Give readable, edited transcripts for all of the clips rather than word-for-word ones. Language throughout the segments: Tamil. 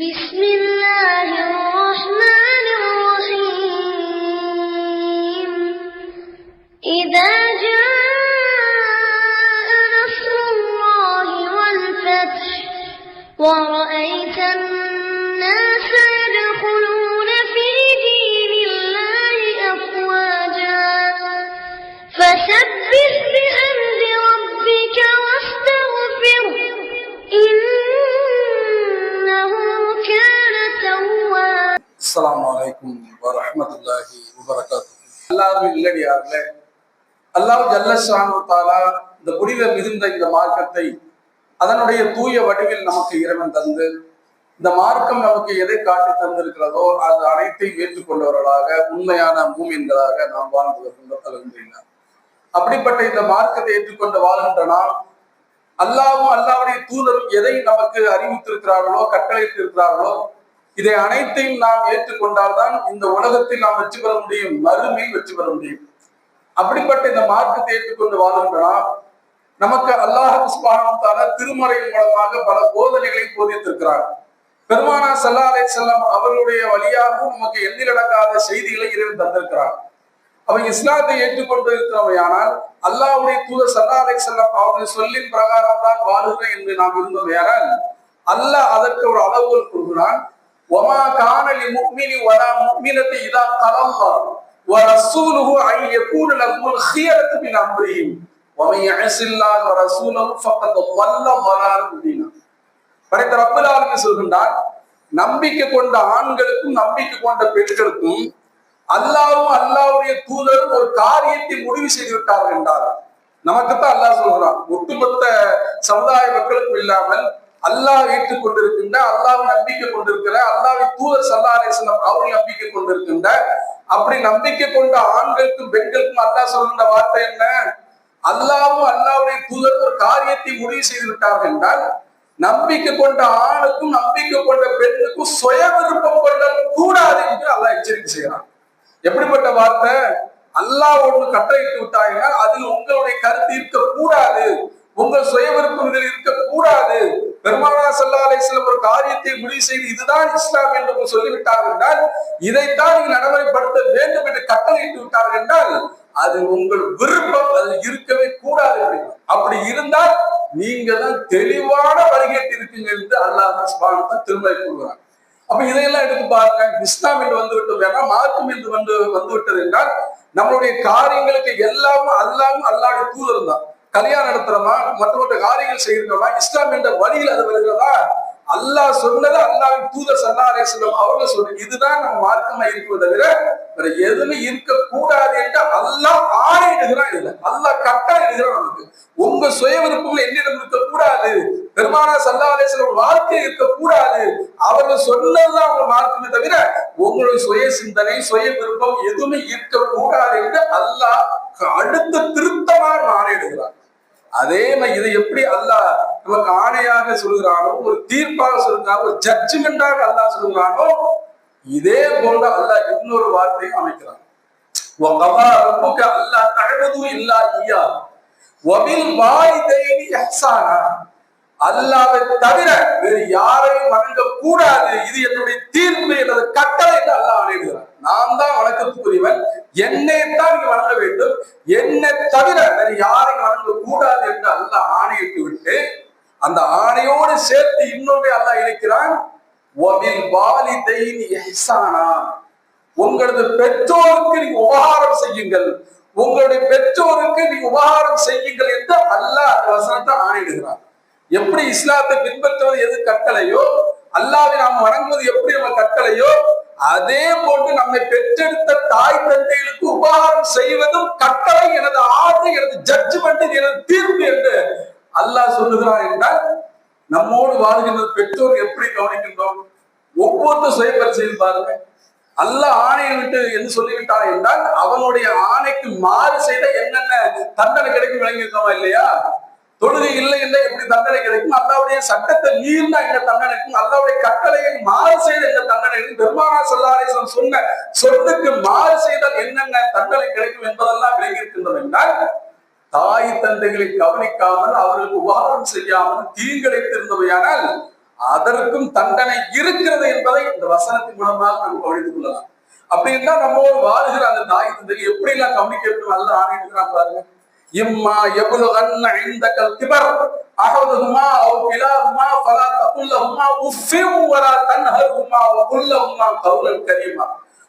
بسم الله الرحمن الرحيم إذا جاء نصر الله والفتح ورأيت الناس يدخلون في دين الله أفواجا فسبح بحمد ربك واستغفره إنه كان توابا. அஸ்ஸலாமு அலைக்கும் வரஹ்மத்துல்லாஹி வபரகாத்துஹு. அல்லாஹ்வின் இல்லடியார்களே, அல்லாஹ் ஜல்ல ஷானு தஆலா இந்த புனித மிகுந்த இந்த மார்க்கத்தை அதனுடைய தூய வடிவில் நமக்கு இறைவன் தந்து, இந்த மார்க்கம் நமக்கு எதை காட்டி தந்திருக்கிறதோ அது அனைத்தையும் ஏற்றுக்கொண்டவர்களாக உண்மையான மூமின்களாக நாம் வாழ்ந்து வருகின்றோம். அல்ஹம்துலில்லாஹ். அப்படிப்பட்ட இந்த மார்க்கத்தை ஏற்றுக்கொண்டு வாழ்கின்ற நாம் அல்லாஹ்வும் அல்லாஹ்வுடைய தூதரும் எதை நமக்கு அறிவித்திருக்கிறார்களோ கட்டளையிட்டிருக்கிறார்களோ இதை அனைத்தையும் நாம் ஏற்றுக்கொண்டால்தான் இந்த உலகத்தில் நாம் வெற்றி பெற முடியும், மறுமையில் வெற்றி பெற முடியும். அப்படிப்பட்ட இந்த மார்க்கத்தை ஏற்றுக்கொண்டு வாழ்கின்றனா நமக்கு அல்லாஹ் சுப்ஹானஹு வ தஆலா திருமறையின் மூலமாக பல போதனைகளை போதித்திருக்கிறார். பெருமானார் ஸல்லல்லாஹு அலைஹி வஸல்லம் அவர்களுடைய வழியாகவும் நமக்கு எண்ணிலடங்காத செய்திகளை இறைவன் தந்திருக்கிறார். அவன் இஸ்லாத்தை ஏற்றுக்கொண்டு இருக்கிறவையானால் அல்லாஹ்வுடைய தூதர் ஸல்லல்லாஹு அலைஹி வஸல்லம் அவருடைய சொல்லின் பிரகாரம் தான் வாழுகிறேன் என்று நாம் இருந்தோமையானால் அல்லாஹ் அதற்கு ஒரு அளவுகோல் கூறுகிறான். وما كان للمؤمن ولا مؤمنة إذا قضى الله ورسوله أن يكون لهم الخيرة من أمرهم ومن يعص الله ورسوله فقد ضل ضلالا مبينا. படைத்த ரப்பல் ஆலமீன் சொல்கின்றார், நம்பிக்கை கொண்ட ஆண்களுக்கும் நம்பிக்கை கொண்ட பெண்களுக்கும் அல்லாஹ்வும் அல்லாஹ்வுடைய தூதரும் ஒரு காரியத்தை முடிவு செய்து விட்டார்கள் என்றார். நமக்குத்தான் அல்லாஹ் சொல்கிறான், ஒட்டுமொத்த சமுதாய மக்களுக்கும் இல்லாமல் அல்லாஹ் ஏற்றுக் கொண்டிருக்கின்ற, அல்லாஹ் நம்பிக்கை கொண்டிருக்கிற, அல்லாஹ்வை தூதர் ஸல்லல்லாஹு அலைஹி வஸல்லம் அவர்கள் நம்பிக்கை கொண்டிருக்கின்ற, அப்படி நம்பிக்கை கொண்ட ஆண்களுக்கும் பெண்களுக்கும் அல்லாஹ் சொல்கின்ற வார்த்தை என்ன? அல்லாஹ்வும் அல்லாஹ்வுடைய தூதர் ஒரு காரியத்தை முடிவு செய்து விட்டார்கள் என்றால் நம்பிக்கை கொண்ட ஆணுக்கும் நம்பிக்கை கொண்ட பெண்ணுக்கும் சுய விருப்பம் கொள்ள கூடாது என்று அல்லாஹ் எச்சரிக்கை செய்கிறான். எப்படிப்பட்ட வார்த்தை? அல்லாஹ் ஒன்று கட்டளையிட்டு விட்டாங்க, அதில் உங்களுடைய கருத்து இருக்க கூடாது, உங்கள் சுய விருப்பம் இதில் இருக்கக்கூடாது. பெருமானார் ஸல்லல்லாஹு அலைஹி வஸல்லம் ஒரு காரியத்தை முடிவு செய்து இதுதான் இஸ்லாம் என்று சொல்லிவிட்டார்கள் என்றால் இதைத்தான் நீங்கள் நடைமுறைப்படுத்த வேண்டும் என்று கட்டளையிட்டு விட்டார்கள் என்றால் அது உங்கள் விருப்பம், அது இருக்கவே கூடாது. அப்படி இருந்தால் நீங்க தான் தெளிவான வழிகேட்டு இருக்கீங்க என்று அல்லாஹ் சுப்ஹானஹு வ தஆலா திருமறை கூறுகிறார். அப்ப இதையெல்லாம் எடுத்து பாருங்க. இஸ்லாம் என்று வந்து விட்டது வேணா, மார்க்கம் என்று வந்து விட்டது என்றால் நம்மளுடைய காரியங்களுக்கு எல்லாமே அல்லாஹ்வும் அல்லாஹ்வுடைய தூதர் தான். கல்யாணம் நடத்துறோமா, மற்ற காரியங்கள் செய்யறோமா, இஸ்லாம் என்ற வழியில் அது வருகிறதா? அல்லாஹ் சொன்னது அல்லாஹ்வின் தூதர் ஸல்லல்லாஹு அலைஹி வஸல்லம் அவர்கள் சொன்னது இதுதான் நம்ம மார்க்கமா இருக்கிறத தவிர வேற எதுவுமே இருக்கக்கூடாது என்று அல்லாஹ் ஆணையிடுகிறான். இதுல அல்லாஹ் கட்டளையிடுகிறான். நமக்கு உங்க சுய விருப்பங்கள் என்னிடம் இருக்கக்கூடாது, பெருமானார் ஸல்லல்லாஹு அலைஹி வஸல்லம் வாழ்க்கை இருக்கக்கூடாது, அவர்கள் சொன்னதுதான் அவங்க மார்க்கமே தவிர உங்களுடைய சுய சிந்தனை சுய விருப்பம் எதுவுமே இருக்கக்கூடாது என்று அல்லாஹ் அடுத்த திருத்தமாக ஆணையிடுகிறார். அதே மாதிரி இதை எப்படி அல்லாஹ் நமக்கு ஆணையாக சொல்கிறானோ, ஒரு தீர்ப்பாக சொல்கிறானோ, ஒரு ஜட்ஜ்மெண்டாக அல்லாஹ் சொல்கிறானோ, இதே போன்ற அல்லாஹ் இன்னொரு வார்த்தையும் அமைக்கிறான். وَقَضَى رَبُّكَ أَلَّا تَعْبُدُوا إِلَّا إِيَّاهُ وَبِالْوَالِدَيْنِ إِحْسَانًا. அல்லாஹ்வை தவிர வேறு யாரையும் வணங்க கூடாது, இது என்னுடைய தீர்ப்பு, எனது கட்டளை என்று அல்லாஹ் ஆணையிடுகிறார். நான் தான் வணக்கத்துக்குரியவன், என்னைத்தான் நீங்க வணங்க வேண்டும், என்னை தவிர வேறு யாரையும் வணங்க கூடாது என்று அல்லாஹ் ஆணையிட்டு விட்டு அந்த ஆணையோடு சேர்த்து இன்னொன்றை அல்லாஹ் இணைக்கிறான். وَبِالْوَالِدَيْنِ إِحْسَانًا. உங்களது பெற்றோருக்கு நீங்க உபகாரம் செய்யுங்கள், உங்களுடைய பெற்றோருக்கு நீங்க உபகாரம் செய்யுங்கள் என்று அல்லாஹ் அந்த வசனத்தை ஆணையிடுகிறார். எப்படி இஸ்லாத்தை பின்பற்றுவது எது கட்டளையோ, அல்லாஹ்வை நாம் வணங்குவது எப்படி நம்ம கட்டளையோ, அதே போன்று நம்மை பெற்றெடுத்த தாய் தந்தைகளுக்கு உபகாரம் செய்வதும் கட்டளை, எனது ஆர்டர், எனது ஜட்ஜ்மெண்ட், எனது தீர்ப்பு என்று அல்லாஹ் சொல்லுகிறான். என்றால் நம்மோடு வாழ்கின்ற பெற்றோர் எப்படி கவனிக்கின்றோம்? ஒவ்வொருத்தரும் சுய பரிசீலனை பாருங்க. அல்லாஹ் ஆணையை விட்டு என்று சொல்லிவிட்டான் என்றால் அவனுடைய ஆணைக்கு மாறு செய்த என்னென்ன தண்டனை கிடைக்கும் விளங்கியிருக்கோமா இல்லையா? தொழுகை இல்லை என்ற எப்படி தண்டனை கிடைக்கும், அல்லாஹ்வுடைய சட்டத்தை மீறினா என்ன தண்டனை இருக்கும், அல்லாஹ்வுடைய கட்டளையை மாறு செய்த என்ன தண்டனை இருக்கும், பெருமானார் ஸல்லல்லாஹு அலைஹி வஸல்லம் சொன்ன சொல்லுக்கு மாறு செய்தால் என்னென்ன தண்டனை கிடைக்கும் என்பதெல்லாம் விளங்கியிருக்கின்றோம் என்றால் தாய் தந்தைகளை கவனிக்காமல் அவர்களுக்கு உபகாரம் செய்யாமல் தீங்கிழைத்திருந்தவையானால் அதற்கும் தண்டனை இருக்கிறது என்பதை இந்த வசனத்தின் மூலமாக நம்ம அறிந்து கொள்ளலாம். அப்படின்னா நம்மோடு வாழ்கிற அந்த தாய் தந்தைக்கு எப்படி எல்லாம் கம்யூனிகேட் நல்ல ஆகிட்டு பாருங்க. இம்மா யபுலுகன்ன இந்தகல் கிபர் அஹதுஹுமா அவ் கிலாஹுமா ஃபலா தகுல்லஹுமா உஃபின் வலா தன்ஹர்ஹுமா வகுல்லஹுமா கௌலன் கரீமா.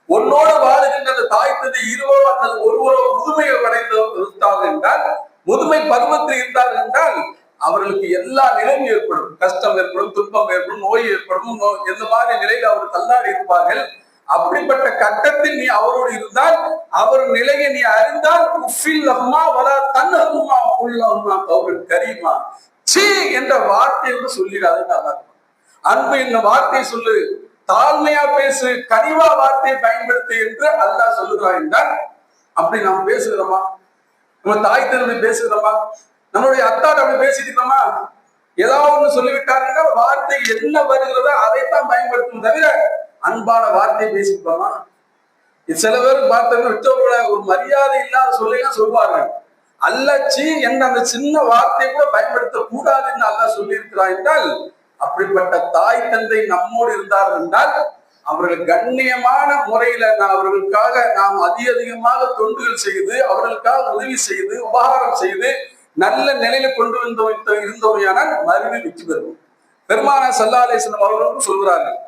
உன்னோடு வாழுகின்ற அந்த தாய் தந்தை இருவரோ அல்லது ஒருவரோ முதுமையை அடைந்து இருந்தார்கள் என்றால், முதுமை பருவத்தில் இருந்தார்கள் என்றால் அவர்களுக்கு எல்லா நிலையும் ஏற்படும். கஷ்டம் ஏற்படும், துன்பம் ஏற்படும், நோய் ஏற்படும். எந்த மாதிரி நிலையில் அவர் தள்ளாடி இருப்பார்கள். அப்படிப்பட்ட கட்டத்தில் நீ அவரோடு இருந்தால் அவர் நிலையை நீ அறிந்தால் கரீமா சீ என்ற வார்த்தையோடு சொல்லிடாது. அன்பு என்ன வார்த்தையை சொல்லு, தாழ்மையா பேசு, கனிவா வார்த்தையை பயன்படுத்து என்று அல்லாஹ் சொல்லுகிறான் என்றால், அப்படி நாம் பேசுகிறோமா? நம்ம தாய் தந்தை பேசுகிறோமா? நம்மளுடைய அத்தாட்ட அப்படி பேசிக்கிறோமா? ஏதாவது ஒண்ணு சொல்லிவிட்டாருன்னா வார்த்தை என்ன வருகிறதோ அதைத்தான் பயன்படுத்தும் தவிர அன்பான வார்த்தையை பேசிப்போமா? சில பேர் பார்த்தவங்க விட்டவங்கள ஒரு மரியாதை இல்லாத சொல்லிலாம் சொல்வார்கள். அல்லச்சி என்ற அந்த சின்ன வார்த்தையை கூட பயன்படுத்த கூடாது என்று அல்லாஹ் சொல்லி இருக்கிறார் என்றால், அப்படிப்பட்ட தாய் தந்தை நம்மோடு இருந்தார்கள் என்றால் அவர்கள் கண்ணியமான முறையில அவர்களுக்காக நாம் அதிகமாக தொண்டுகள் செய்து, அவர்களுக்காக உதவி செய்து, உபகாரம் செய்து நல்ல நிலையில கொண்டு இருந்தோமையானால் மறுபடி வெற்றி பெறுவோம். பெருமானார் ஸல்லல்லாஹு அலைஹி வஸல்லம் அவர்களும் சொல்கிறார்கள்,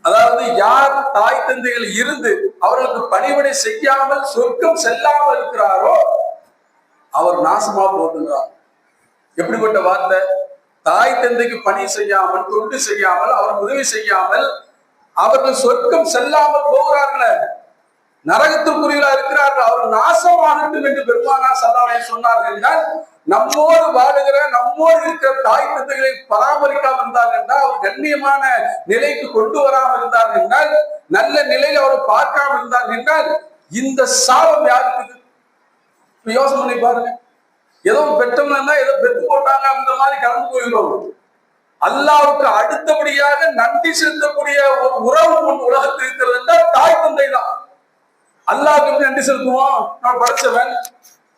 அதாவது யார் தாய் தந்தைகள் இருந்து அவர்களுக்கு பணிவிடை செய்யாமல் சொர்க்கம் செல்லாமல் இருக்கிறாரோ அவர் நாசமா போட்டுகிறார். எப்படிப்பட்ட வார்த்தை! தாய் தந்தைக்கு பணி செய்யாமல், தொண்டு செய்யாமல், அவர் உதவி செய்யாமல் அவர்கள் சொர்க்கம் செல்லாமல் போகிறார்கள், நரகத்திற்குரியலா இருக்கிறார்கள், அவர் நாசமாகட்டும் என்று பெருமானார் ஸல்லல்லாஹு அலைஹி வஸல்லம் சொன்னார்கள் என்றால், நம்மோடு வாழுகிற நம்மோடு இருக்கிற தாய் தந்தைகளை பராமரிக்காமல் இருந்தார்கள் என்றால், அவர் கண்ணியமான நிலைக்கு கொண்டு வராமல் இருந்தார்கள் என்றால், நல்ல நிலையில் அவர் பார்க்காமல் இருந்தார்கள் என்றால், இந்த சாபம் யாருக்கு? யோசனை பண்ணி பாருங்க. ஏதோ பெற்றவங்கன்னா ஏதோ பெற்று போட்டாங்க அந்த மாதிரி கடந்து போகிறோம். அல்லாஹ்வுக்கு அடுத்தபடியாக நன்றி செலுத்தக்கூடிய ஒரு உறவு உலகத்தில் இருக்கிறது என்றால் தாய் தந்தை தான். அல்லாஹ்வுக்கு எப்படி நன்றி செலுத்துவோம்? நம்ம படைச்சவன்,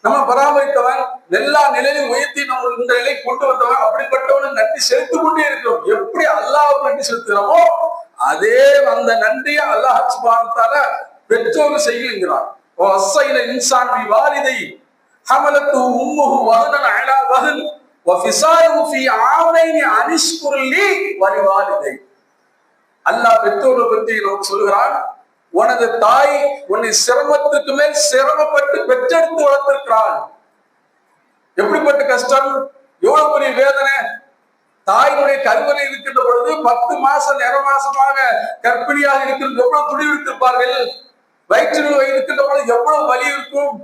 நம்ம பராமரித்தவன், எல்லா நிலையிலும் உயர்த்தி நம்ம இந்த நிலையை கொண்டு வந்தவன், அப்படிப்பட்டவன் நன்றி செலுத்திக் கொண்டே இருக்கிறோம். எப்படி அல்லாஹ்வுக்கு நன்றி செலுத்துகிறோமோ அதே அந்த நன்றியை அல்லாஹ் சுப்ஹானஹு வ தஆலா பெற்றோர் செய்கிறான். வஸைல இன்சான் பி வாலிதை ஹமலத்து உம்முஹு வஹனன் அலா வஹன் வஃபிசாலுஹு ஃபீ ஆமைனி அனிஷ்குர் லீ வலிவாலிதை. அல்லாஹ் பெற்றோரை பற்றி நமக்கு சொல்கிறான், உனது தாய் உன்னை சிரமத்துக்கு மேல் சிரமப்பட்டு பெற்றெடுத்து வளர்த்திருக்கிறாள். எப்படிப்பட்ட கஷ்டம், எவ்வளவு பெரிய வேதனை! தாயினுடைய கருவறை இருக்கின்ற பொழுது 10 மாசம் நிற மாசமாக கர்ப்பிணியாக இருக்கிறது எவ்வளவு துடிவிருத்திருப்பார்கள். வயிற்றில் இருக்கின்ற பொழுது எவ்வளவு வலி இருக்கும்.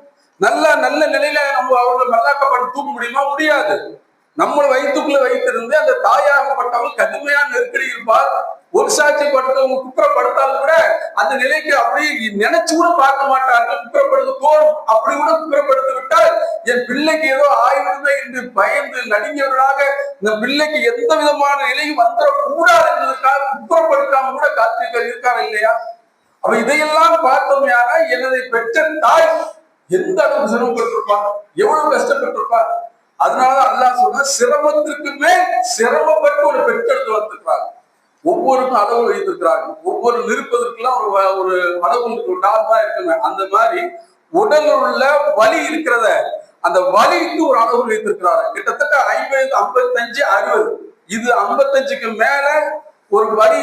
நல்ல நிலையில நம்ம அவர்கள் நல்லாக்கப்பட்டு தூக்க முடியுமா? முடியாது. நம்ம வயிற்றுக்குள்ள வைத்திருந்து அந்த தாயாகப்பட்டவள் கடுமையான நெருக்கடி இருப்பார். ஒரு சாட்சி படுத்தவங்க குற்றப்படுத்தாலும் கூட அந்த நிலைக்கு அப்படி நினைச்சு கூட பார்க்க மாட்டார்கள். குற்றப்படுத்த தோறும் அப்படி கூட குற்றப்படுத்தி விட்டால் என் பிள்ளைக்கு ஏதோ ஆய்விருந்தே என்று பயந்து நடுங்கியவர்களாக இந்த பிள்ளைக்கு எந்த விதமான நிலையும் வந்துடக்கூடாது என்பதற்காக குற்றப்படுத்தாம கூட காத்திருக்க இருக்காரு இல்லையா? அப்ப இதையெல்லாம் பார்த்தோம்னா எனதை பெற்ற தாய் எந்த அளவுக்கு சிரமப்பட்டிருப்பார், எவ்வளவு கஷ்டப்பட்டிருப்பார். அதனாலதான் அல்லாஹ் சொன்னா சிரமத்திற்கு மேல் சிரமப்பட்டு ஒரு பெற்றெடுத்து வந்திருக்கிறாங்க. ஒவ்வொருக்கும் அளவு வைத்திருக்கிறாங்க. ஒவ்வொரு நிற்பதற்கெல்லாம் ஒரு அளவு டால் தான் இருக்குங்க. அந்த மாதிரி உடலில் உள்ள வலி இருக்கிறத அந்த வலிக்கு ஒரு அளவு வைத்திருக்கிறாங்க. கிட்டத்தட்ட 50, 55, 60. இது 55க்கு மேல ஒரு வலி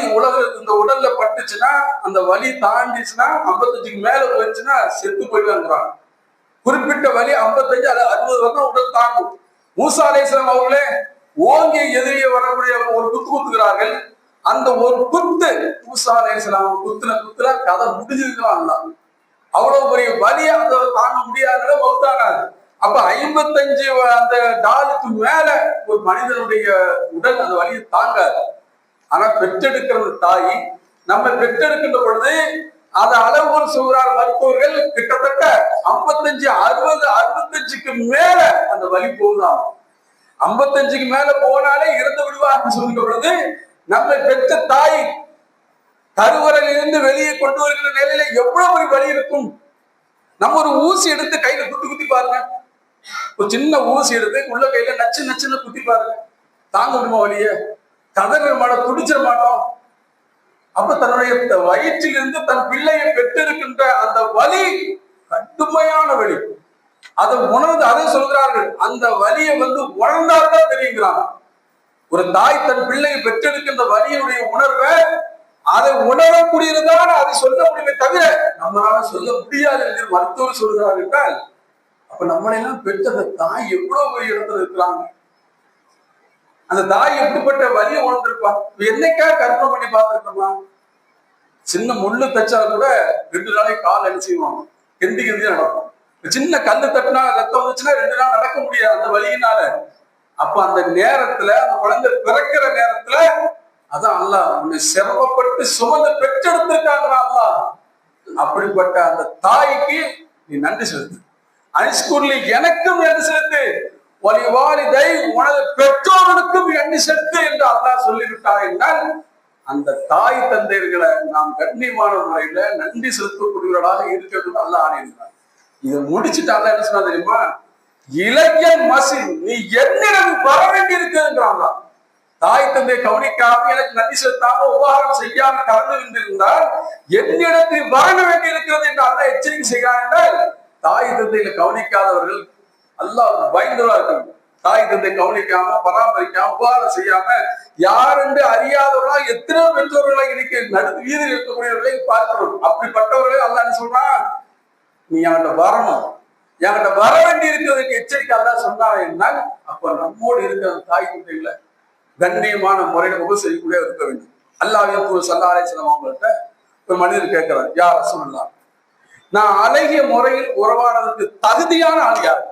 இந்த உடல்ல பட்டுச்சுன்னா, அந்த வலி தாண்டிச்சுன்னா, 55க்கு மேல போயிடுச்சுன்னா செத்து போயிடுவாங்கிறாங்க. குறிப்பிட்ட வலி 55 அல்லது 60 வரைக்கும் உடல் தாங்கும். மூசா அலைஹிஸ்ஸலாம் அவர்களே ஓங்கி எதிரியே வரக்கூடிய ஒரு குத்துகிறார்கள். அந்த ஒரு குத்து மூசா அலைஹிஸ்ஸலாம் குத்துல கதை முடிஞ்சிருக்கலாம். அவ்வளவு பெரிய வலியை அந்த தாங்க முடியாத மௌத்தானார். அப்ப 55 அந்த டாலுக்கு மேல ஒரு மனிதனுடைய உடல் அந்த வலியை தாங்காது. ஆனா பெற்றெடுக்கிற தாய் நம்ம பெற்றெடுக்கின்ற பொழுது அதை அளவுகோல் சொல்கிறார் மருத்துவர்கள். கிட்டத்தட்ட 55, 60, 65க்கு மேல அந்த வலி போகுதாம். 55க்கு மேல போனாலே இறந்து விடுவார் சொல்கின்ற பொழுது நம்மை பெற்ற தாய் கருவறையிலிருந்து வெளியே கொண்டு வருகிற நிலையில எவ்வளவு பெரிய வலி இருக்கும். நம்ம ஒரு ஊசி எடுத்து கையில குத்தி பாருங்க. ஒரு சின்ன ஊசி எடுத்து உள்ள கையில நச்சுன்னு குத்தி பாருங்க. தாங்க முடியுமா வலிய? கதற மாட்டோம், துடிச்சிட மாட்டோம். அப்ப தன்னுடைய வயிற்றிலிருந்து தன் பிள்ளையை பெற்றிருக்கின்ற அந்த வலி கடுமையான வலி. அதை உணர்ந்து அதை சொல்கிறார்கள், அந்த வலியை உணர்ந்தால்தான் தெரியுங்கிறாங்க. ஒரு தாய் தன் பிள்ளையை பெற்றெடுக்கின்ற வலியுடைய உணர்வை அதை உணரக்கூடியதுதான் அதை சொல்ல முடியுமே தவிர நம்மளால சொல்ல முடியாது என்று மருத்துவர் சொல்கிறார் என்றால், அப்ப நம்மளெல்லாம் பெற்ற தாய் எவ்வளவு பெரிய இடத்துல இருக்கிறாங்க. அந்த தாய் எப்படிப்பட்ட வலியை உணர்ந்திருப்பா. என்னைக்கா கற்பனை பண்ணி பார்த்திருக்கோமா? சின்ன முள்ளு தச்சா கூட 2 நாளைக்கு கால் அடிச்சுக்குவாங்க, கெந்தி நடக்கும். சின்ன கல்லு தட்டினா ரத்தம் வந்துச்சுன்னா 2 நாள் நடக்க முடியாது அந்த வலியினால. அப்ப அந்த நேரத்துல அந்த குழந்தை பிறக்கிற நேரத்துல அதான் அல்லாஹ் உன்னை சிரமப்பட்டு சுமந்து பெற்றெடுத்திருக்காங்க அல்லாஹ். அப்படிப்பட்ட அந்த தாய்க்கு நீ நன்றி செலுத்து. அனிஸ்கூர்லி எனக்கும் நன்றி செலுத்து, வலிவாலிதை உனது பெற்றோர்களுக்கும் நன்றி செலுத்து என்று அல்லாஹ் சொல்லிவிட்டார் என்றால், அந்த தாய் தந்தையர்களை நாம் கண்ணியமான முறையில நன்றி செலுத்தக்கூடியவர்களாக இருக்கிறது அல்லாஹ் ஆணையிட்டார். இதை முடிச்சுட்டு அல்லாஹ் என்ன சொன்னா தெரியுமா? இளைஞன் மசின் நீ என்னிடம் வர வேண்டி இருக்குங்கிறாங்க. தாய் தந்தை கவனிக்காம எனக்கு நன்றி செலுத்தாம உபகாரம் செய்யாம கலந்து கொண்டிருந்தால் என்னிடத்தில் வர வேண்டி இருக்கிறது என்று அல்லாஹ் எச்சரிக்கை செய்கிறார் என்றால், தாய் தந்தையில கவனிக்காதவர்கள் அல்லாஹ் பயந்துள்ளார்கள். தாய் தந்தை கவனிக்காம பராமரிக்காம உபகாரம் செய்யாம யார் என்று அறியாதவர்களாக எத்தனை பெற்றோர்களை இன்னைக்கு நடுத்து வீதியில் இருக்கக்கூடியவர்களை பார்க்கிறோம். அப்படிப்பட்டவர்களை அல்லாஹ் என்ன சொல்றான்? நீ என்கிட்ட வரணும், என்கிட்ட வர வேண்டி இருக்கிறதுக்கு எச்சரிக்கை அல்லாஹ் சொன்னார் என்றால், அப்ப நம்மோடு இருக்கிற தாய் தந்தைகளை கண்ணியமான முறையில உபசரிக்கூடிய இருக்க வேண்டும். அல்லாஹ்வின் தூதர் ஸல்லல்லாஹு அலைஹி வஸல்லம் அவங்கள்ட்ட ஒரு மனிதர் கேட்கிறார், யா ரசூலுல்லாஹ், நான் அழகிய முறையில் உறவாடுறதுக்கு தகுதியான ஆள் யார்?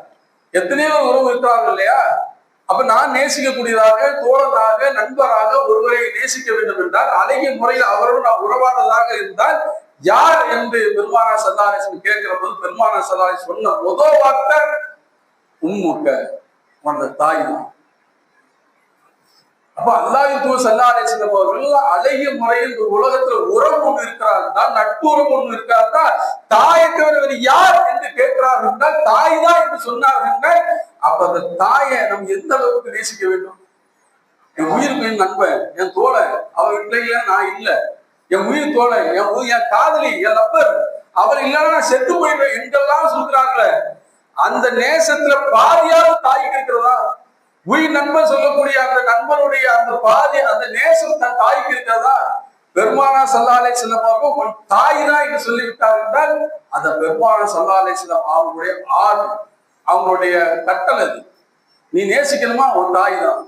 எத்தனையோ உறவு இருக்கிறார்கள் இல்லையா? அப்ப நான் நேசிக்கக்கூடியதாக, தோழனாக, நண்பராக ஒருவரை நேசிக்க வேண்டும் என்றால் அழகிய முறையில் அவரோடு நான் உறவாடுறதாக இருந்தால் யார் என்று பெருமானார் ஸல்லல்லாஹு அலைஹி வஸல்லம் கேட்கிற போது பெருமானார் ஸல்லல்லாஹு அலைஹி வஸல்லம் சொன்ன முதல் வார்த்தை உம்முக்க, உனது தாய் தான். அப்ப அல்லாஹ்வின் தூதர் ஸல்லல்லாஹு அலைஹி வஸல்லம் அவர்கள் அழகிய முறையில் உலகத்துல உறவு ஒன்று இருக்கிறார்கள், நட்புறவு ஒன்று இருக்கிறார்கள், தாயை தவிர யார் என்று கேட்கிறார்கள் என்றால் தாய் தான் என்று சொன்னார்கள். அப்ப அந்த தாயை நம்ம எந்த அளவுக்கு நேசிக்க வேண்டும்? என் உயிருக்கு என் நண்பன், என் தோழன், அவர் இல்லையா நான் இல்லை, என் உயிர் தோழன், என் காதலி, என் லப்பர், அவர் இல்லாம நான் செத்து போயிடுவேன் என்றெல்லாம் சொல்கிறார்களே, அந்த நேசத்துல பாதியாவது தாய்க்கு இருக்கிறதா? உயிர் நண்பன் சொல்லக்கூடிய அந்த நண்பனுடைய அந்த பாதி அந்த நேசம் தன் தாய்க்கு இருக்கிறதா? பெருமானார் ஸல்லல்லாஹு அலைஹி வஸல்லம் அவர்கள் உன் தாய் தான் என்று சொல்லிவிட்டார் என்றால் அந்த பெருமானார் ஸல்லல்லாஹு அலைஹி வஸல்லம் அவங்களுடைய ஆர்டர், அவங்களுடைய கட்டளை. நீ நேசிக்கணுமா? உன் தாய் தான்.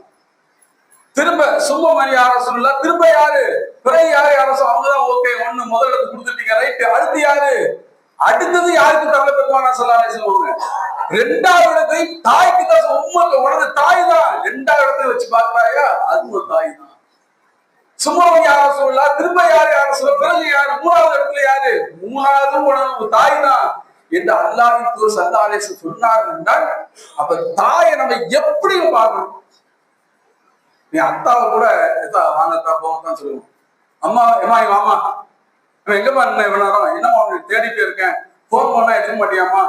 திரும்ப சும்மா மாதிரி யார சொல்லலாம், திரும்ப யாரு பிறகு யாரு அரசு அவங்கதான் ஓகே, ஒண்ணு முதல் இடத்துக்கு கொடுத்துட்டீங்க ரைட்டு, அடுத்து யாரு? அடுத்தது யாருக்கு தரல? பெருமானார் ஸல்லல்லாஹு அலைஹி வஸல்லம் 2வது இடத்தை தாய்க்கு தான். உம்மக்கு உனது தாய் தான் 2வது இடத்தை வச்சு பார்க்கிறாயா, அது ஒரு தாய் தான். சும்மா யார சொல்லலாம், திரும்ப யாரு யார சொல்ல, பிறகு யாரு, 3வது இடத்துல யாரு? 3வது உனது தாய் தான் என்று அல்லாஹ்வின் தூதர் ஸல்லல்லாஹு அலைஹி வஸல்லம் சொன்னார் என்றால், அப்ப தாயை நம்ம எப்படி பார்க்கணும்? நீ அத்தாவை கூட வாங்கத்தா போகத்தான் சொல்லுவோம். அம்மா ஏமா வாமா, எங்கம்மா என்ன இவ்வளவு நேரம் என்னம்மா அவனுக்கு தேடிட்டு இருக்கேன், போன் பண்ணா எடுக்க மாட்டியாமா?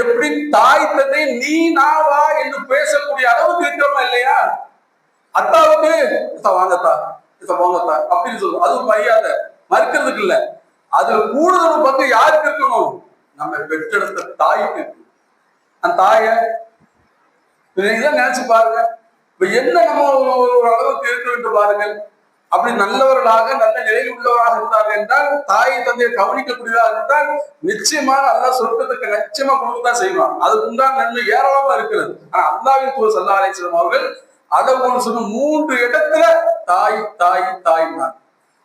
எப்படி தாய் தந்தை நீ நான் வா என்று பேசக்கூடிய அளவுக்கு இருக்கிறோமா இல்லையா? அத்தாவுக்கு வாங்கத்தா போங்கத்தா அப்படின்னு சொல்லுவோம். அது மரியாதை, மறுக்கிறதுக்கு இல்ல. அது கூடுதல் பங்கு யாருக்கு இருக்கணும்? நம்ம பெற்றெடுத்த தாய்க்கு. அந்த தாயை இதான் நினைச்சு பாருங்க. இப்ப என்ன நம்ம ஒரு அளவுக்கு இருக்க வேண்டும் பாருங்கள். அப்படி நல்லவர்களாக நல்ல நிலையில் உள்ளவராக இருந்தார்கள் என்றால், தாயை தந்தையை கவனிக்கக்கூடியதாக இருந்தால் நிச்சயமாக அல்லாஹ் சொர்க்கத்துக்கு நிச்சயமா கொடுக்கத்தான் செய்வான். அதுக்கு உண்டான நன்மை ஏராளமா இருக்கிறது. ஆனா அல்லாஹ்வின் தூதர் ஸல்லல்லாஹு அலைஹி வஸல்லம் அவர்கள் அதை ஒன்று சொன்ன 3 இடத்துல தாய் தாய் தாய் தான்.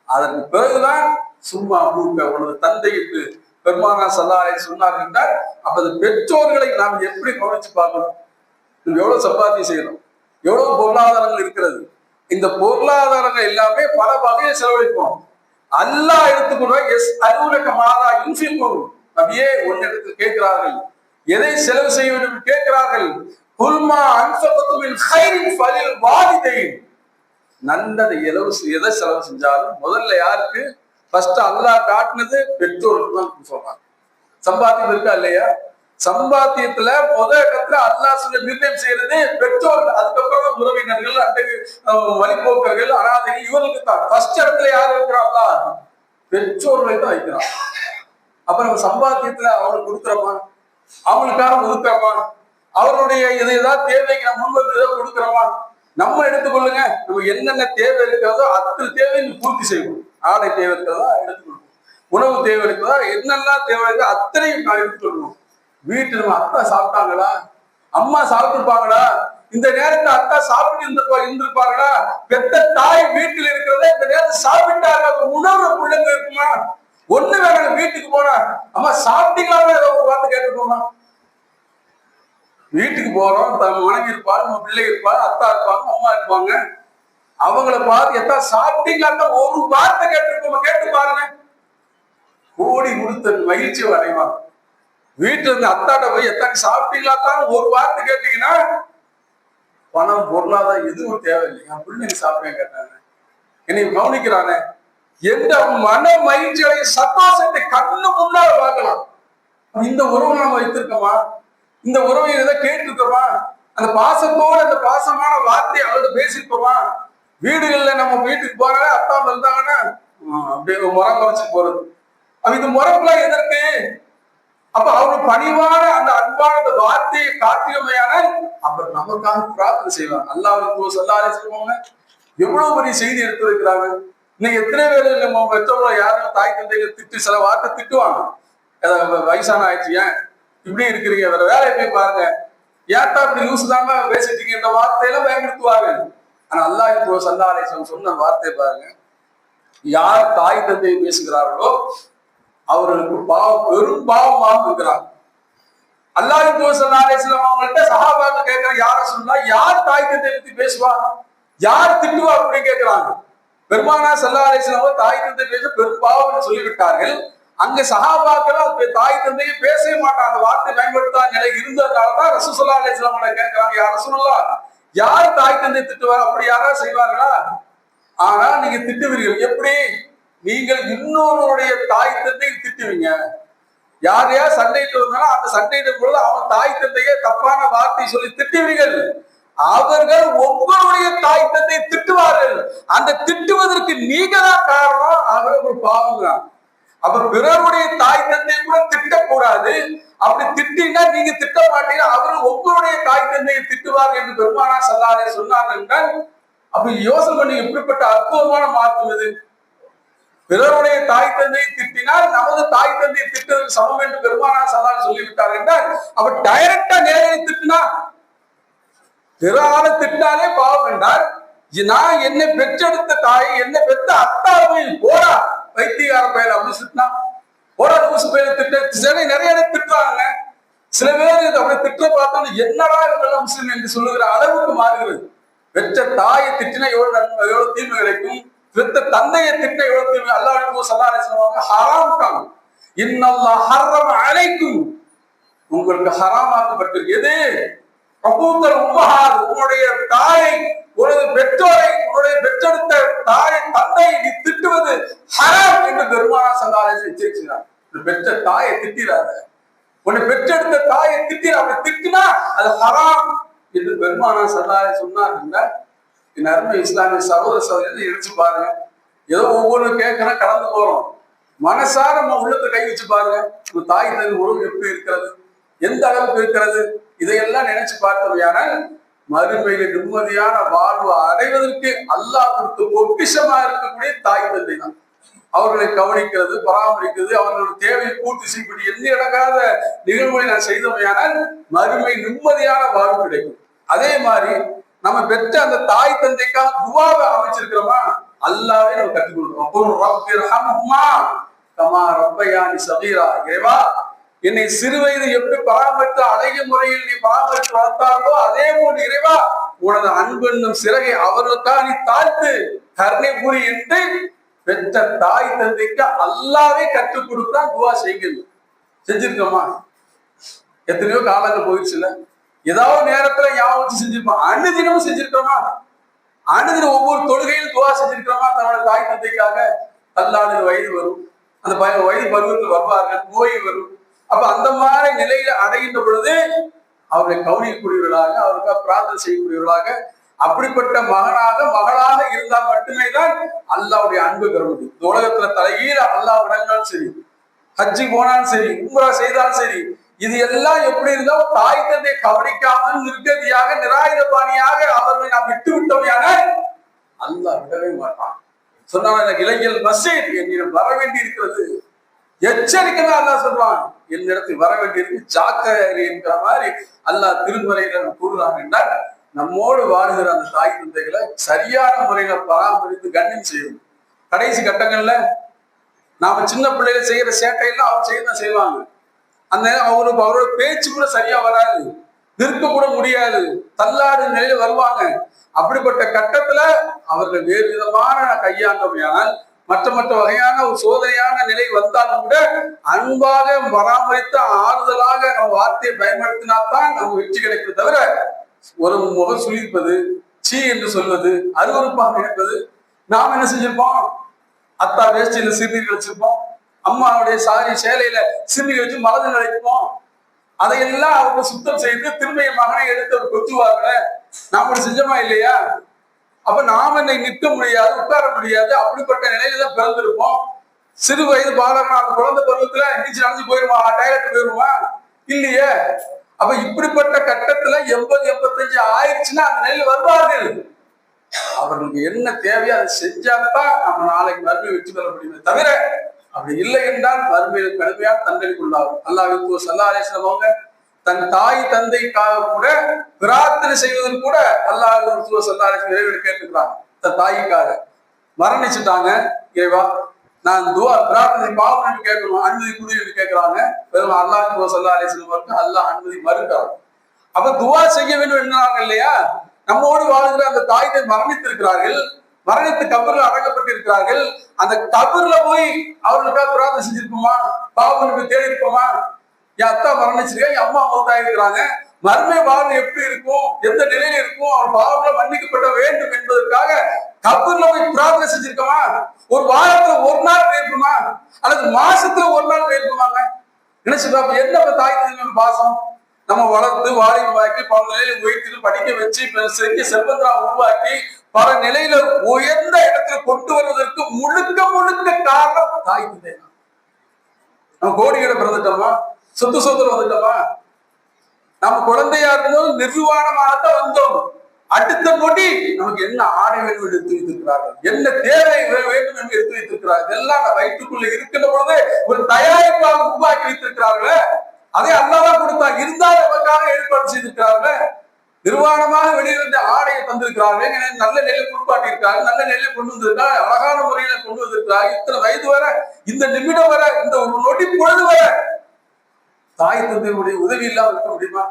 அதற்கு பிறகுதான் சும்மா உனது தந்தை என்று பெருமானார் ஸல்லல்லாஹு அலைஹி வஸல்லம் சொன்னார்கள் என்றால், அப்ப பெற்றோர்களை நாம் எப்படி கவனிச்சு பார்க்கணும்? எவ்வளவு சம்பாத்தியம் செய்யணும், எவ்வளவு பொருளாதாரங்கள் இருக்கிறது. இந்த பொருளாதாரங்கள் எல்லாமே பல வகையை செலவழிப்போம். அல்லாஹ் எடுத்துக்கொண்டு எஸ் அலுவலக மாதா யூன்ஃபிகூன் அப்படியே ஒன்னிடத்தில் கேட்கிறார்கள், எதை செலவு செய்ய வேண்டும் கேட்கிறார்கள். குல்மா அன்ஃபகது மின் கைரின் ஃபலில் வாலிதைன், நல்லதை எதை செலவு செஞ்சாலும் முதல்ல யாருக்கு? ஃபர்ஸ்ட் அல்லாஹ் காட்டினது பெற்றோருக்கு தான் சொல்றாங்க. சம்பாத்தியம் இருக்கா இல்லையா? சம்பாத்தியத்துல இடத்துல அல்லாஹ் சொல்ல நிர்ணயம் செய்யறது பெற்றோர்கள், அதுக்கப்புறம் உறவினர்கள், வழிபோக்கர்கள், அனாதைகள், இவர்களுக்கு தான் ஃபர்ஸ்ட் இடத்துல யார் இருக்கிறாங்களா? பெற்றோர்களை தான் வைக்கிறான். அப்ப நம்ம சம்பாத்தியத்துல அவங்களுக்கு கொடுக்குறோமா? அவங்களுக்காக ஒதுக்குறோமா? அவருடைய ஏதாவது தேவைக்கு நம்ம முன்வந்து ஏதாவது கொடுக்குறோமா? நம்ம எடுத்துக்கொள்ளுங்க, நம்ம என்னென்ன தேவை இருக்கிறதோ அத்தனை தேவையை பூர்த்தி செய்வோம். ஆடை தேவை இருக்கிறதா எடுத்துக்கொள்வோம், உணவு தேவை இருக்கிறதா, என்னெல்லாம் தேவை இருக்கோ அத்தனையும் நான் எடுத்துக்கொள்வோம். வீட்டுல நம்ம அத்தா சாப்பிட்டாங்களா, அம்மா சாப்பிட்டுருப்பாங்களா, இந்த நேரத்துல அத்தா சாப்பிட்டு இருந்திருப்பாங்களா, பெத்த தாய் வீட்டில் இருக்கிறத இந்த நேரத்தை சாப்பிட்டாங்க, உணவு பிள்ளைங்க இருக்குமா? ஒண்ணு வேணாங்க, வீட்டுக்கு போனா அம்மா சாப்பிட்டீங்களா ஒரு வார்த்தை கேட்டுக்கோமா? வீட்டுக்கு போறோம், மனைவி இருப்பாங்க, நம்ம பிள்ளை இருப்பாங்க, அத்தா இருப்பாங்க, அம்மா இருப்பாங்க, அவங்கள பார்த்து எத்தா சாப்பிட்டீங்களா ஒரு வார்த்தை கேட்டுருக்கோமா? கேட்டு பாருங்க, கோடி கொடுத்த மகிழ்ச்சி அடைவாங்க. வீட்டுல இருந்து அத்தாட்ட போய் எத்தனை சாப்பிட்டீங்களா தான் ஒரு வார்த்தை கேட்டீங்கன்னா, பணம் பொருளாதாரம் எதுவும் தேவையில்லை, என் பிள்ளைங்க சாப்பிட்டேன் கேட்டாங்க, என்னை கவனிக்கிறானே எந்த மன மகிழ்ச்சியை சந்தோஷத்தை கண்ணு முன்னால பார்க்கலாம். இந்த உறவு நாம வைத்திருக்கோமா? இந்த உறவை எதை கேட்டிருக்கோமா? அந்த பாசத்தோட அந்த பாசமான வார்த்தையை அவர்கிட்ட பேசிருக்கோமா? வீடுகள்ல நம்ம வீட்டுக்கு போறாங்க, அத்தா வந்தாங்கன்னா அப்படியே முறம் குறைச்சு போறது. அப்ப இந்த முறப்புலாம் எதற்கு? அப்ப அவரு பணிவான அந்த அன்பான அந்த வார்த்தையை காட்டியமையான அவர் நமக்காக பிரார்த்தனை செய்வாங்க. அல்லாஹ் சொல்லாலே சொல்லுவாங்க. எவ்வளவு பெரிய செய்தி எடுத்து வைக்கிறாங்க. இன்னைக்கு எத்தனை பேர் நம்ம பெற்றோர்கள யாரும் தாய் தந்தைகள் திட்டு சில வார்த்தை திட்டுவாங்க. வயசான ஆயிடுச்சு, ஏன் இப்படி இருக்கிறீங்க, வேற வேலையை போய் பாருங்க, ஏன்டா இப்படி லூசு தாங்க பேசிட்டீங்க, இந்த வார்த்தையெல்லாம் பயன்படுத்துவாங்க. ஆனா அல்லாஹ் சொல்லாலே சொன்ன வார்த்தையை பாருங்க, யார் தாய் தந்தையை பேசுகிறார்களோ அவர்களுக்கு பாவம் பெரும் பாவமாக இருக்கிறாங்க. அல்லாஹ் அவங்கள்ட்ட சஹாபாக்கள் கேட்கிறாங்க, யார சொன்னா யார் தாய் தந்தை பத்தி பேசுவா, யார் திட்டுவா அப்படின்னு கேட்கிறாங்க. பெருமானா ஸல்லல்லாஹு அலைஹி வஸல்லம் தாய் தந்தை பேச பெரும் பாவம் சொல்லிவிட்டார்கள். அங்க சஹாபாக்கள் தாய் தந்தையை பேசவே மாட்டாங்க, வார்த்தை பயன்படுத்தாத நிலை இருந்ததுனாலதான் ரசூல் ஸல்லல்லாஹு அலைஹி வஸல்லம் கேட்கிறாங்க, யார் ரசூலுல்லாஹ் யார் தாய் தந்தை திட்டுவார், அப்படி யாராவது செய்வார்களா? ஆனா நீங்க திட்டுவீர்கள், எப்படி? நீங்கள் இன்னொருடைய தாய் தந்தையை திட்டுவீங்க. யாரையா சண்டையிட்டு வந்தாலும் அந்த சண்டையிடும் பொழுது அவன் தாய் தந்தையை தப்பான வார்த்தை சொல்லி திட்டுவீர்கள். அவர்கள் ஒவ்வொருடைய தாய் தந்தையை திட்டுவார்கள். அந்த திட்டுவதற்கு நீங்க தான் காரணம், அவர் ஒரு பாவம் தான். அவர் பிறருடைய தாய் தந்தையை கூட திட்டக்கூடாது. அப்படி திட்டினா நீங்க திட்ட மாட்டீங்க, அவர்கள் ஒவ்வொருடைய தாய் தந்தையை திட்டுவார்கள் என்று பெருமானா ஸல்லல்லாஹு அலைஹி சொன்னார்கள் என்றால், அப்ப யோசனை பண்ணி எப்படிப்பட்ட அற்புதமான மாற்றம் இது. பிறருடைய தாய் தந்தையை திட்டினால் நமது தாய் தந்தையை திட்டுவதற்கு சமம் என்று பெருமானா ஸல்லல்லாஹு சொல்லிவிட்டார் என்றால், அப்ப டைரக்டா நேரடி திட்டினா, பிறால திட்டினாலே பாவம் என்றால், நான் என்னை பெற்றெடுத்த தாய், என்னை பெற்ற அத்தாவை போடா வைத்தியகார பயில அப்படின்னு திட்டினா, போடா தூசு பயில திட்ட நிறைய திட்டுறாங்க. சில பேர் அப்படி திட்ட பார்த்தோம், என்னடா இவங்கெல்லாம் முஸ்லிம் என்று சொல்லுகிற அளவுக்கு மாறுகிறது. பெற்ற தாயை திட்டினா எவ்வளவு தீமை கிடைக்கும், பெற்ற தந்தையை திட்ட எவ்வளவு தீமை. அல்லாஹ் ஸல்லல்லாஹு அலைஹி வஸல்லம் ஹராம் தான், இன்னல்லாஹ் ஹர்ரம அலைக்கும், உங்களுக்கு ஹராமாக்கப்பட்டிருக்கு. எது? கபூத்தல் உம்மஹாத், உன்னுடைய தாயை, உனது பெற்றோரை, உன்னுடைய பெற்றெடுத்த தாயை தந்தையை நீ திட்டுவது ஹராம் என்று பெருமானா ஸல்லல்லாஹு அலைஹி வஸல்லம் எச்சரிக்கிறார். பெற்ற தாயை திட்டிராத, உன்னை பெற்றெடுத்த தாயை திட்டிர, அப்படி திட்டினா அது ஹராம் என்று பெருமானா ஸல்லல்லாஹு அலைஹி சொன்னார் என்றால், என் அருமை இஸ்லாமிய சகோதர சகோதரி எடுத்து பாருங்க. ஏதோ ஒவ்வொரு கேட்கறோம், கடந்து போறோம், மனசார நம்ம உள்ளத்தை கை வச்சு பாருங்க, நம்ம தாய் தந்தை உறவு எப்படி இருக்கிறது, எந்த அளவுக்கு இருக்கிறது. இதையெல்லாம் நினைச்சு பார்த்தவையானால் மறுமையில நிம்மதியான வாழ்வு அடைவதற்கு அல்லாஹ் கொடுத்த பொக்கிஷமா இருக்கக்கூடிய தாய் தந்தை தான். அவர்களை கவனிக்கிறது, பராமரிக்கிறது, அவர்களுடைய தேவையை பூர்த்தி செய்யக்கூடிய எந்த இடங்காத நிகழ்வுகளை நான் செய்தவையானால் மறுமை நிம்மதியான வாழ்வு கிடைக்கும். அதே மாதிரி நம்ம பெற்ற அந்த தாய் தந்தைக்காக துவாவை அமைச்சிருக்கிறோமா, அல்லாவே நம்ம கற்றுக் கொடுக்கிறோம். கமா ரப்பயானி சகீரா, இறைவா என்னை சிறு வயது எப்படி பராமரித்து அழகிய முறையில் நீ பராமரித்து வளர்த்தார்களோ அதே போன்று இறைவா உனது அன்பென்னும் சிறகை அவர்களுக்காக நீ தாழ்த்து கருணை புரி என்று பெற்ற தாய் தந்தைக்கு அல்லாவே கற்றுக் கொடுத்தா துவா செய்கிறது. செஞ்சிருக்கோமா? எத்தனையோ காலங்கள் போயிடுச்சுல, ஏதாவது நேரத்துல ஞாபகம் செஞ்சிருப்போம். அனுதினமும் செஞ்சிருக்கிறோமா? அனுதினம் ஒவ்வொரு தொழுகையிலும் துவா செஞ்சிருக்கிறோமா? தன்னோட தாய் தந்தைக்காக. அல்லாத வயது வரும், அந்த வயது பருவத்தில் வருவார்கள், நோய் வரும், அப்ப அந்த மாதிரி நிலையில அடைகின்ற பொழுது அவர்களை கவனிக்கக்கூடியவர்களாக, அவருக்காக பிரார்த்தனை செய்யக்கூடியவர்களாக, அப்படிப்பட்ட மகளாக இருந்தால் மட்டுமே தான் அல்லாவுடைய அன்பு பெற முடியும். இந்த உலகத்துல தலைகீழ அல்லாஹ் விடங்களாலும் சரி, ஹஜ்ஜி போனாலும் சரி, உம்ரா செய்தாலும் சரி, இது எல்லாம் எப்படி இருந்தாலும் தாய் தந்தை கவனிக்காமல் நிர்கதியாக நிராயுதபாணியாக அவர்களை நாம் விட்டு விட்டோமையான அல்லாஹ் விடவே மாட்டான். சொன்னாங்க, எனக்கு இளைஞர் மசீத் என்னிடம் வர வேண்டி இருக்கிறது, எச்சரிக்கை தான் அல்லாஹ் சொல்றான், என்னிடத்தில் வர வேண்டியிருக்கு, ஜாக்கிரதை என்கிற மாதிரி அல்லாஹ் திருமறையில கூறுறாங்க. என்றால் நம்மோடு வாழ்கிற அந்த தாய் தந்தைகளை சரியான முறையில பராமரித்து கண்ணியம் செய்யணும். கடைசி கட்டங்கள்ல நாம சின்ன பிள்ளைகள் செய்யற சேட்டையெல்லாம் அவங்க செய்யதான் செய்வாங்க. அந்த அவருக்கு அவரோட பேச்சு கூட சரியா வராது, நிற்க கூட முடியாது, தள்ளாடு நிலையில வருவாங்க. அப்படிப்பட்ட கட்டத்துல அவர்கள் வேறு விதமான கையாண்டமையானால் மற்ற வகையான ஒரு சோதனையான நிலை வந்தாலும் கூட அன்பாக பராமரித்து ஆறுதலாக நம்ம வார்த்தையை பயன்படுத்தினால்தான் நமக்கு வெற்றி கிடைக்கும். தவிர ஒரு முகம் சுழிப்பது, சீ என்று சொல்வது, அருவருப்பாக இருப்பது. நாம் என்ன செஞ்சிருப்போம்? அத்தா வேஷ்டியில சிறுநீர் வச்சிருப்போம், அம்மாவுடைய சாரி சேலையில சிறுநீர் வச்சு மலர்ந்து நினைப்போம். அதையெல்லாம் அவங்க சுத்தம் செய்து திரும்பிய மகனை எடுத்து அவர் கொத்துவார்கள. நாம செஞ்சோமா இல்லையா? அப்ப நாம இன்னைக்கு நிற்க முடியாது, உட்கார முடியாது, அப்படிப்பட்ட நிலையில தான் பிறந்திருப்போம். சிறு வயது பாலகனா அந்த குழந்தை பருவத்துல நீச்சல் அடைஞ்சு போயிருமா, டாய்லெட் போயிருமா? இல்லையே. அப்ப இப்படிப்பட்ட கட்டத்துல 80-85 ஆயிடுச்சுன்னா அந்த நிலையில் வருவார்கள். அவர்களுக்கு என்ன தேவையோ அதை செஞ்சால்தான் நம்ம நாளைக்கு மறுமை வெற்றி பெற முடியுமே தவிர அப்படி இல்லை என்றால் மறுமையில் கடுமையான தண்டனைக்குள்ளாகும். அல்லாஹ் ஸல்லல்லாஹு அலைஹி வஸல்லம் அவங்க தன் தாய் தந்தைக்காக கூட பிரார்த்தனை செய்வதற்கு கூட அல்லாஹ் ஸல்லல்லாஹு அலைஹி வஸல்லம் இறைவனை கேட்டுக்கிறாங்க. தன் தாய்க்காக மரணிச்சுட்டாங்க, இறைவா நான் துவா பிரார்த்தனை பாவம் கேட்கணும், அனுமதி குடி என்று கேட்கிறாங்க. பெரும் அல்லாஹ் ஸல்லல்லாஹு அலைஹி வஸல்லம் அல்லாஹ் அனுமதி மறுக்கிறார். அப்ப துவா செய்ய வேண்டும் என்றாங்க இல்லையா? நம்மோடு வாழ்கிற அந்த தாய்கள் மரணித்திருக்கிறார்கள், மரணித்து கபர்ல அடக்கப்பட்டிருக்கிறார்கள். அந்த கபர்ல போய் அவர்களுக்காக பிரார்த்தனை செஞ்சிருப்போமா? பாவம் தேடி இருப்போமா? என் அத்தா மரணிச்சிருக்கா, என் அம்மா மௌத்தா இருக்கிறாங்க, மர்மை வாழ்வு எப்படி இருக்கும், எந்த நிலையில இருக்கும், அவர் பாவங்களை மன்னிக்கப்பட வேண்டும் என்பதற்காக கபர்ல போய் பிரார்த்தனை செஞ்சிருக்கோமா? ஒரு வாரத்துல ஒரு நாள் போயிருக்குமா, அல்லது மாசத்துல ஒரு நாள் போயிருக்குமாங்க? நினைச்சு பாப்ப என்ன தாய் தந்தை பாசம். நம்ம வளர்த்து வாலிபமாக்கி பல நிலையில உயர்த்தி படிக்க வச்சு செஞ்சு செல்வந்தரா உருவாக்கி பல நிலையில உயர்ந்த இடத்துல கொண்டு வருவதற்கு முழுக்க காரணம் தாய் தந்தை. நம்ம கோடிகளை பிறந்துட்டோமா, சொத்து சொத்துல வந்துட்டோமா? நம்ம குழந்தையா இருக்கும்போது நிர்வாணமாகத்தான் வந்தோம். அடுத்த நொடி நமக்கு என்ன ஆடை வேண்டும் என்று எடுத்து வைத்திருக்கிறார்கள், என்ன தேவை வேண்டும் என்று எடுத்து வைத்திருக்கிறார்கள். இதெல்லாம் வயிற்றுக்குள்ள இருக்கின்ற பொழுது ஒரு தயாரிப்பாக உருவாக்கி வைத்திருக்கிறார்களே, அதை அல்லாஹ் கொடுத்தா இருந்தால் நமக்காக ஏற்பாடு செய்திருக்கிறார்கள். நிர்வாணமாக வெளியிலிருந்து ஆடையை தந்திருக்கிறார்கள், நல்ல நிலையை குளிப்பாட்டி இருக்காங்க, நல்ல நிலையை கொண்டு வந்திருக்காங்க, அழகான முறையில கொண்டு வந்திருக்கிறாங்க. இத்தனை வயது வர, இந்த நிமிடம் வர, இந்த ஒரு நொடி பொழுது வர தாய் தந்தையுடைய உதவி இல்லாம இருக்க முடியுமா?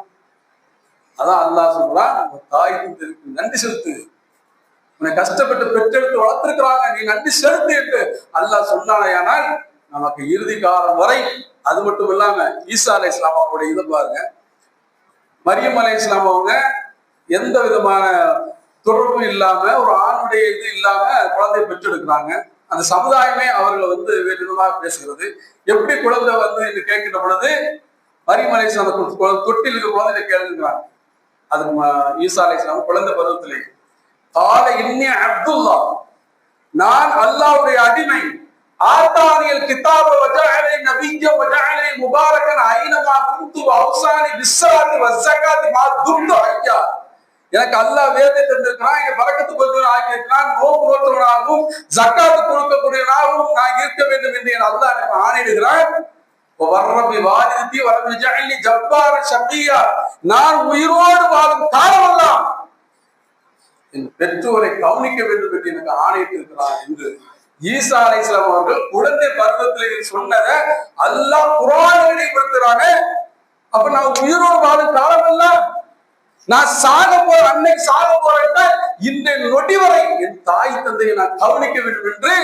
அதான் அல்லாஹ் சொல்றான், தாய் தந்தைக்கு நன்றி செலுத்து. உன்னை கஷ்டப்பட்டு பெற்றெடுத்து வளர்த்திருக்கிறாங்க, நீ நன்றி செலுத்து என்று அல்லாஹ் சொன்னானால் நமக்கு இறுதி காலம் வரை. அது மட்டும் இல்லாம ஈசா அலைஹிஸ்ஸலாம் அவங்களுடைய இதை பாருங்க, மரியம் அலைஹிஸ்ஸலாம் அவங்க எந்த விதமான தொடர்பும் இல்லாம ஒரு ஆணுடைய இது இல்லாம குழந்தையை பெற்றெடுக்கிறாங்க. அந்த சமுதாயமே அவர்களை வேறு விதமாக பேசுகிறது. எப்படி குழந்தை என்று கேட்கின்ற பொழுது மரியம் அலைஹிஸ்ஸலாம் தொட்டில் இருக்க குழந்தைய கேளுங்கிறாங்க. அது ஈசா அலைஹிஸ்ஸலாம் குழந்தை பருவத்திலே கால இன்னி அப்துல்லா, நான் அல்லாஹ்வுடைய அடிமை, ஆத்தானியல் கிதாப வஜஅலனி நபிய்ய வஜஅலனி முபாரக்கன் ஐனமா குன்து வஅவ்ஸானி பிஸ்ஸலாத்தி வஸ்ஸகாத்தி மா தும்து ஹய்யா. எனக்கு அல்லாஹ் வேதத்தை தந்திருக்கிறான், என் பரக்கத்து கொண்டவன் ஆக்கியிருக்கிறான், நோன்பு நோற்றவனாகவும் ஜக்காத்து கொடுக்கக்கூடியவனாகவும் நான் இருக்க வேண்டும் என்று என் அல்லாஹ் எனக்கு ஆணையிடுகிறான். வர்ரபி வாலிதி வலம் ஜஅலனி ஜப்பார ஷகியா, நான் உயிரோடு வாழும் காலமெல்லாம் என் பெற்றோரை கவனிக்க வேண்டும் என்று எனக்கு ஆணையிட்டிருக்கிறான் என்று ஈசா அலைஹிஸ்ஸலாம் அவர்கள் குழந்தை பருவத்திலே சொன்னதை அல்லாஹ் குர்ஆனில் நினைவுபடுத்துறாங்க. அப்ப நான் உயிரோடு வாழும் காலமெல்லாம், நான் சாக போற அன்னைக்கு சாக போறேன், இந்த நொடி வரை என் தாய் தந்தையை நான் கவனிக்க வேண்டும் என்று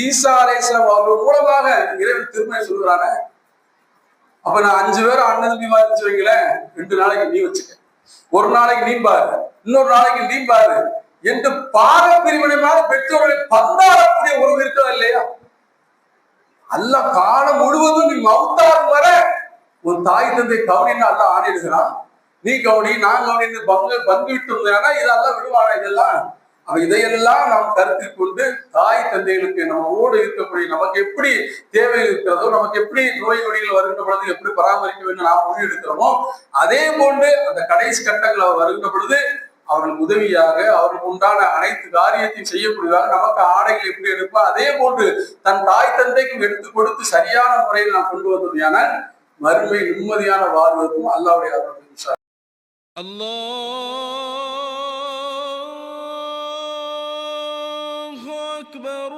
ஈசா அலைஹிஸ்ஸலாம் அவர்கள் மூலமாக இறைவன் திருமணி சொல்கிறாங்க. அப்ப நான் 5 பேர் அண்ணன் தம்பி வச்சு வைங்களேன், 2 நாளைக்கு நீ வச்சுக்க, ஒரு நாளைக்கு நீ பாரு, இன்னொரு நாளைக்கு நீ பாரு என்று பாக பிரிவினையாக பெற்றோர்களை பந்தாடக்கூடிய உறவு இருக்கிறதா இல்லையா? அல்ல காலம் முழுவதும் நீ மௌத்தாகும் வர உன் தாய் தந்தை கவனின்னு அல்ல ஆணிடுகிறான். நீ கவனி நான் கவனின்னு பங்கு விட்டு இருந்தேன்னா இதெல்லாம் விடுவானா? இதெல்லாம் இதையெல்லாம் நாம் கருத்தில் கொண்டு தாய் தந்தைகளுக்கு நம்மோடு இருக்கக்கூடிய நமக்கு எப்படி தேவை இருக்கிறதோ, நமக்கு எப்படி நோய் நொடிகள் வருகின்ற பொழுது எப்படி பராமரிக்க வேண்டும் நாம் முடிவு எடுக்கிறோமோ, அதே போன்று அந்த கடைசி கட்டங்கள் அவர் வருகின்ற பொழுது அவர்களுக்கு உதவியாக அவர்களுக்கு உண்டான அனைத்து காரியத்தையும் செய்யக்கூடியதாக நமக்கு ஆடைகள் எப்படி எடுப்பா அதே போன்று தன் தாய் தந்தைக்கும் எடுத்து கொடுத்து சரியான முறையில் நாம் கொண்டு வந்தோம்னா மறுமை நிம்மதியான வாழ்வதற்கும் அல்லாஹ்வுடைய அருள். الله أكبر.